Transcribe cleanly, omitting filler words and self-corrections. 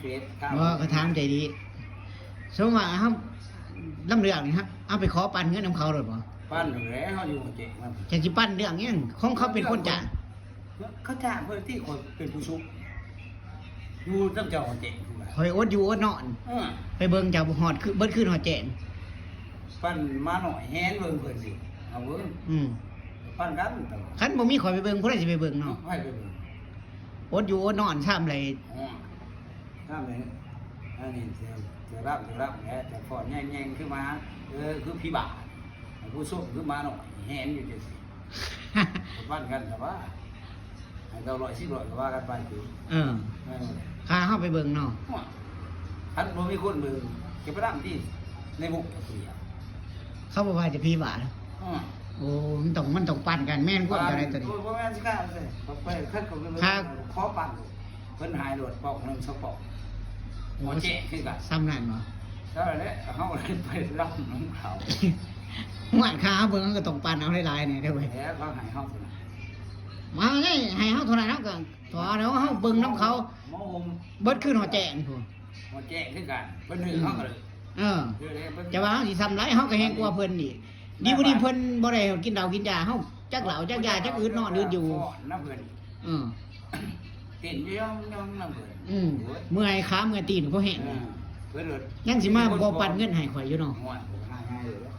ฟซข้าว บ่ก็ถามใจดีสมมุติว่าเฮาลำเรื่องนี่ครับเอาไปขอปันเงินนำเขาเลยบ่ ปั้นอยู่แล้วเขาอยู่เจ๋งมาก จะสิปั้นเรื่องหยังของเขาเป็นคนจ้าง เขาจ้างเพื่อที่คนเป็นผู้ชุบอยู่ตั้งเจ้าเจ๋งขึ้นมา คอยอดอยู่อดนอน ไปเบิ่งเจ้าฮอดคือเบิดคืนฮอดแจ้ง ปั้นมาหน่อยแห้งเบิ่งเพิ่นสิเอาเบิ่ง อืม ปั้นกันตลอด คันบ่มีข่อยไปเบิ่งผู้ใดสิไปเบิ่งเนาะ ให้ไปเบิ่ง อดอยู่อดนอนซ้ำเลย ข้ามเลยอันนี้จะรับแล้วแต่พอแง่งๆขึ้นมาคือพี่บ่าผู้ชุบขึ้นมาหน่อยแห้งอยู่จังซี่ปั้นกันแต่ว่าให้เรา100-100ก็ว่ากันไปคือ เออค่าเฮาไปเบิ่งเนาะ อันบ่มีคนเบิ่งเก็บไปรับที่ในมุกเสีย เขาบอกว่าจะพี่บาทโอ้มันต้องปั่นกันแม่นกว่าจะได้ตัวนี้ บ่แม่นสิกล้าเลยไปคัดก็เลยขอปั่นเพิ่นหายโดดปอกนึงสปอกหัวแจ๊คือกัน ซ้ำนั่นบ่ ใช่แล้วเฮาเลยไปรับน้องเขา หวานขาเบิ่งก็ต้องปั่นเอาหลายๆนี่เด้อเว้ย แล้วเขาให้เฮาพุ่น มาไงให้เฮาเท่านั้นเฮาก็ต่อแล้วเฮาเบิ่งน้ำเขา หมอม เบิดคืนฮอดแจ้งพุ่น หัวแจ๊คือกันเพิ่นนึงเฮาก็เลย เออจะว่าเฮาสิซ้ำไรเฮาก็แฮงกว่าเพิ่นอีกดีบ่ดีเพิ่นบ่ได้กินเหล้ากินยาเฮาจักเหล้าจักยาจักอืดนอนอืดอยู่ น้ำเพิ่น เออ ติ่นย่องน้ำเพิ่น เมื่อยขาเมื่อยตีนเพราะแห้ง เพิ่นเลย ยังสิมาบ่ปั่นเงินให้ข่อยอยู่เนาะ หัวง่ายๆเลย